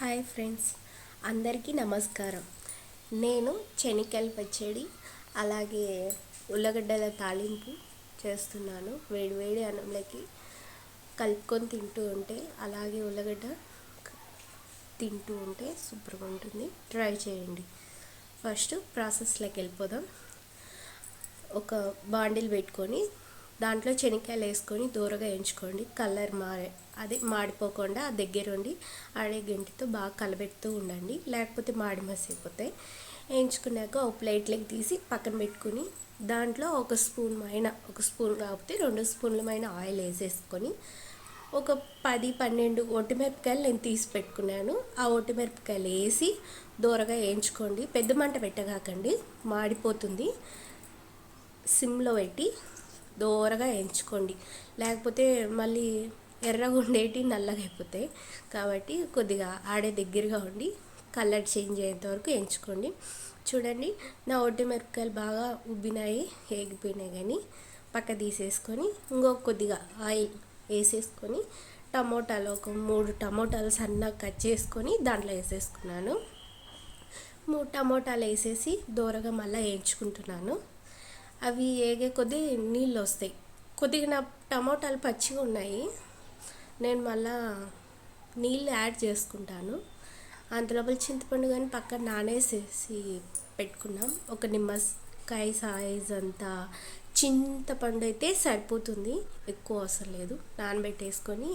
Hi friends, అందరికీ నమస్కారం. నేను శనగకాయల పచ్చడి అలాగే ఉల్లగడ్డల తాలింపు చేస్తున్నాను. వేడి వేడి అన్నంలోకి కలుపుకొని తింటూ ఉంటే అలాగే ఉల్లగడ్డ తింటూ ఉంటే సూపర్గా ఉంటుంది. ట్రై చేయండి. ఫస్ట్ ప్రాసెస్లోకి వెళ్ళిపోదాం. ఒక బాండిల్ పెట్టుకొని దాంట్లో శనగకాయలు వేసుకొని దూరగా వేయించుకోండి. కలర్ మాడిపోకుండా దగ్గరుండి ఆడే గంటితో బాగా కలబెడుతూ ఉండండి, లేకపోతే మాడి మసిపోతాయి. వేయించుకున్నాక ఒక ప్లేట్లోకి తీసి పక్కన పెట్టుకుని దాంట్లో ఒక స్పూన్ కాకపోతే 2 స్పూన్లమైన ఆయిల్ వేసేసుకొని ఒక 10-12 ఒట్టిమిరపకాయలు నేను తీసి పెట్టుకున్నాను. ఆ ఒట్టిమిరపకాయలు వేసి దూరగా వేయించుకోండి. పెద్ద మంట పెట్టగాకండి, మాడిపోతుంది. సిమ్లో పెట్టి దూరగా వేయించుకోండి, లేకపోతే మళ్ళీ ఎర్రగా ఉండేటి నల్లగా అయిపోతాయి. కాబట్టి కొద్దిగా ఆడే దగ్గరగా ఉండి కలర్ చేంజ్ అయ్యేంత వరకు వేయించుకోండి. చూడండి, నా ఒట్టిమిరపకాయలు బాగా ఉబ్బినాయి, ఏగిపోయినాయి. కానీ పక్క తీసేసుకొని కొద్దిగా ఆయిల్ వేసేసుకొని టమోటాలు ఒక 3 టమోటాలు సన్నగా కట్ చేసుకొని దాంట్లో వేసేసుకున్నాను. 3 టమోటాలు వేసేసి దూరగా మళ్ళీ వేయించుకుంటున్నాను. అవి వేగే కొద్దీ నీళ్ళు వస్తాయి. కొద్దిగా నా టమోటాలు పచ్చిగా ఉన్నాయి, నేను మళ్ళా నీళ్ళు యాడ్ చేసుకుంటాను. అంతలోపల చింతపండు కానీ పక్కన నానేసేసి పెట్టుకున్నాం. ఒక నిమ్మకాయ సైజ్ అంత చింతపండు అయితే సరిపోతుంది, ఎక్కువ అవసరం లేదు. నానబెట్టేసుకొని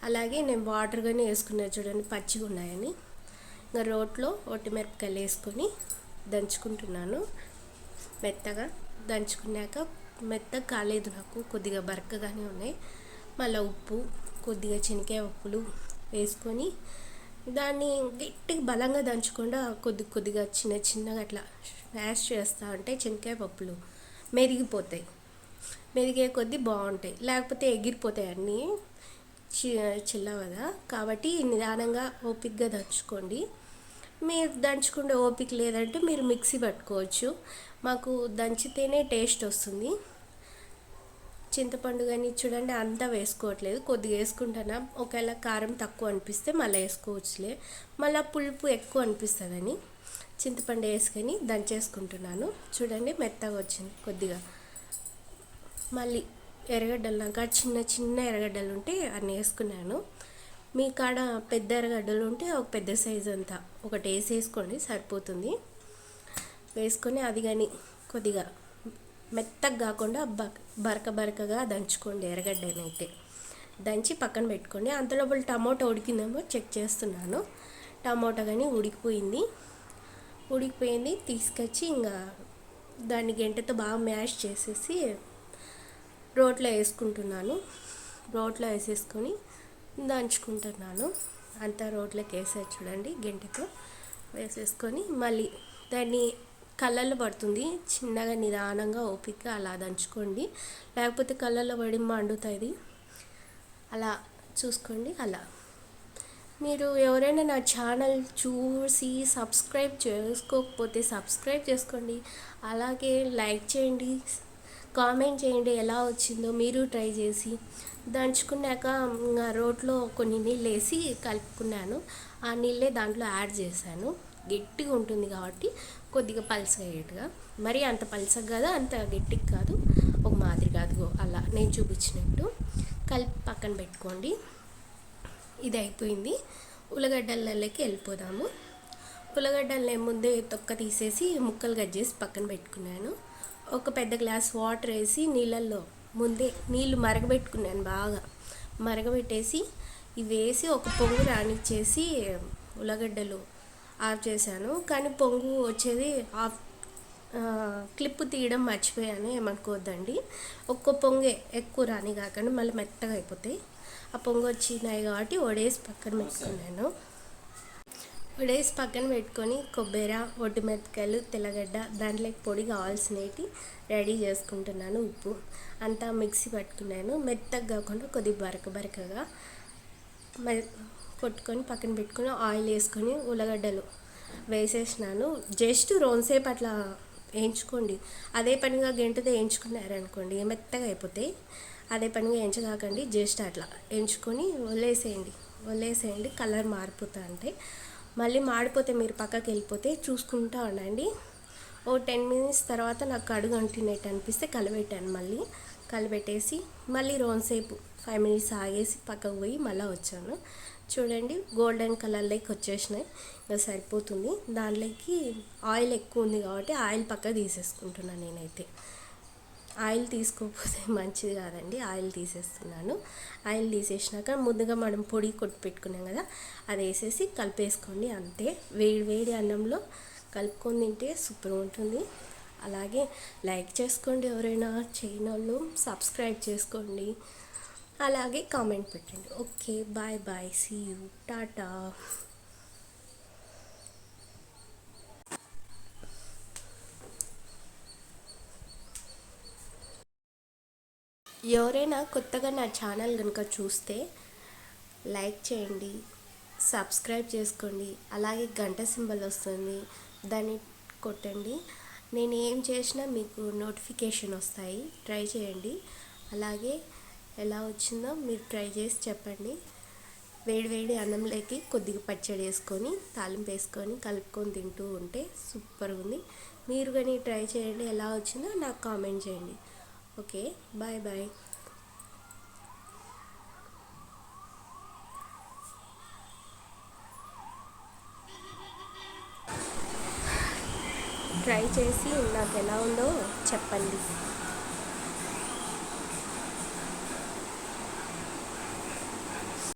అలాగే నేను వాటర్ కానీ వేసుకున్నాను. చూడండి, పచ్చిగా ఉన్నాయని. ఇంకా రోట్లో ఒట్టిమిరపకాయలు వేసుకొని దంచుకుంటున్నాను. మెత్తగా దంచుకున్నాక మెత్తగా కాలేదు, నాకు కొద్దిగా బరకగానే ఉన్నాయి. మళ్ళీ ఉప్పు, కొద్దిగా శనగకాయ పప్పులు వేసుకొని దాన్ని గట్టిగా బలంగా దంచకుండా కొద్దిగా చిన్నగా అట్లా స్మాష్ చేస్తూ ఉంటే శనగకాయ పప్పులు మెరిగిపోతాయి. మెరిగే కొద్దీ బాగుంటాయి, లేకపోతే ఎగిరిపోతాయి అన్నీ చిల్లవదా. కాబట్టి నిదానంగా ఓపికగా దంచుకోండి. మీరు దంచుకుంటే ఓపిక లేదంటే మీరు మిక్సీ పట్టుకోవచ్చు. మాకు దంచితేనే టేస్ట్ వస్తుంది. చింతపండు కానీ చూడండి, అంతా వేసుకోవట్లేదు, కొద్దిగా వేసుకుంటున్నా. ఒకవేళ కారం తక్కువ అనిపిస్తే మళ్ళీ వేసుకోవచ్చులే, మళ్ళీ పులుపు ఎక్కువ అనిపిస్తుందని చింతపండు వేసుకొని దంచేసుకుంటున్నాను. చూడండి, మెత్తగా వచ్చింది. కొద్దిగా మళ్ళీ ఎర్రగడ్డలు, నాకు చిన్న ఎర్రగడ్డలు ఉంటే అన్నీ వేసుకున్నాను. మీ కాడ పెద్ద ఎర్రగడ్డలు ఉంటే ఒక పెద్ద సైజు అంతా ఒకటి వేసేసుకోండి, సరిపోతుంది. వేసుకొని అది కానీ కొద్దిగా మెత్తగా కాకుండా బరకగా దంచుకోండి. ఎర్రగడ్డనైతే దంచి పక్కన పెట్టుకోండి. అంతలోపల టమోటా ఉడికిందేమో చెక్ చేస్తున్నాను. టమోటా కానీ ఉడికిపోయింది. తీసుకొచ్చి ఇంకా దాన్ని గంటెతో బాగా మ్యాష్ చేసేసి రోట్లో వేసుకుంటున్నాను. రోట్లో వేసేసుకొని దంచుకుంటున్నాను. అంతా రోట్లోకి వేసేది చూడండి, గంటెతో వేసేసుకొని మళ్ళీ దాన్ని కళ్ళల్లో పడుతుంది. చిన్నగా నిదానంగా ఓపిక అలా దంచుకోండి, లేకపోతే కళ్ళల్లో పడి మండుతుంది. అలా చూసుకోండి. అలా మీరు ఎవరైనా నా ఛానల్ చూసి సబ్స్క్రైబ్ చేసుకోకపోతే సబ్స్క్రైబ్ చేసుకోండి, అలాగే లైక్ చేయండి, కామెంట్ చేయండి ఎలా వచ్చిందో. మీరు ట్రై చేసి దంచుకున్నాక రోట్లో కొన్ని నీళ్ళు వేసి కలుపుకున్నాను. ఆ నీళ్ళే దాంట్లో యాడ్ చేశాను. గట్టిగా ఉంటుంది కాబట్టి కొద్దిగా పల్చగా అయ్యేట్టుగా, మరి అంత పల్చగా కాదు, అంత గట్టిగా కాదు, ఒక మాదిరి కాదు. అలా నేను చూపించినట్టు కలిపి పక్కన పెట్టుకోండి. ఇది అయిపోయింది. ఉల్లగడ్డలకి వెళ్ళిపోదాము. ఉల్లగడ్డలని ముందే తొక్క తీసేసి ముక్కలు కట్ చేసి పక్కన పెట్టుకున్నాను. ఒక పెద్ద గ్లాస్ వాటర్ వేసి ముందే నీళ్ళు మరగబెట్టుకున్నాను. బాగా మరగబెట్టేసి ఇవి వేసి ఒక పొంగు రానిచ్చేసి ఉల్లగడ్డలు ఆఫ్ చేశాను. కానీ పొంగు వచ్చేది ఆఫ్ క్లిప్ తీయడం మర్చిపోయాను, ఏమనుకోవద్దండి. ఒక్క పొంగే ఎక్కువ రాని కాకుండా మళ్ళీ మెత్తగా అయిపోతాయి. ఆ పొంగు వచ్చినాయి కాబట్టి వడేసి పక్కన పెట్టుకొని కొబ్బరి, ఒట్టిమిరపకాయలు, తెల్లగడ్డ, దాంట్లోకి పొడి కావాల్సినవి రెడీ చేసుకుంటున్నాను. ఉప్పు అంతా మిక్సీ పట్టుకున్నాను. మెత్తగా కాకుండా కొద్దిగా బరకగా కొట్టుకొని పక్కన పెట్టుకొని ఆయిల్ వేసుకొని ఉల్లగడ్డలు వేసేసినాను. జస్ట్ రోన్సేపు అట్లా వేయించుకోండి. అదే పనిగా గంటతో వేయించుకున్నారనుకోండి మెత్తగా అయిపోతాయి. అదే పనిగా వేయించగాకండి, జస్ట్ అట్లా వేయించుకొని వదిలేసేయండి. వదిలేసేయండి, కలర్ మారిపోతా అంటే. మళ్ళీ మాడిపోతే మీరు పక్కకి వెళ్ళిపోతే చూసుకుంటూ ఉండండి. ఓ 10 మినిట్స్ తర్వాత నాకు అడుగు అంటినట్టు అనిపిస్తే కలిపెట్టాను. మళ్ళీ కలిపెట్టేసి మళ్ళీ రోన్సేపు 5 మినిట్స్ ఆగేసి పక్కకు పోయి మళ్ళీ వచ్చాను. చూడండి గోల్డెన్ కలర్లోకి వచ్చేసినాయి. ఇంకా సరిపోతుంది. దాంట్లోకి ఆయిల్ ఎక్కువ ఉంది కాబట్టి ఆయిల్ పక్కకు తీసేసుకుంటున్నాను నేనైతే. ఆయిల్ తీసుకోకపోతే మంచిది కాదండి, ఆయిల్ తీసేస్తున్నాను. ఆయిల్ తీసేసినాక ముందుగా మనం పొడి కొట్టి పెట్టుకున్నాం కదా, అది వేసేసి కలిపేసుకోండి అంతే. వేడి వేడి అన్నంలో కలుపుకొని తింటే సూపర్ ఉంటుంది. అలాగే లైక్ చేసుకోండి, ఎవరైనా చేయని వాళ్ళు సబ్స్క్రైబ్ చేసుకోండి, అలాగే కామెంట్ పెట్టండి. Okay, bye bye, see you, tata. ఎవరైనా కొత్తగా నా ఛానల్ కనుక చూస్తే లైక్ చేయండి, సబ్స్క్రైబ్ చేసుకోండి, అలాగే గంట సింబల్ వస్తుంది, దాన్ని కొట్టండి. నేను ఏం చేసినా మీకు నోటిఫికేషన్ వస్తాయి. ట్రై చేయండి. అలాగే ఎలా వచ్చిందో మీరు ట్రై చేసి చెప్పండి. వేడి వేడి అన్నంలోకి కొద్దిగా పచ్చడి వేసుకొని తాలింపు వేసుకొని కలుపుకొని తింటూ ఉంటే సూపర్ ఉంది. మీరు కానీ ట్రై చేయండి, ఎలా వచ్చిందో నాకు కామెంట్ చేయండి. Okay, bye bye. ట్రై చేసి నాకు ఎలా ఉందో చెప్పండి.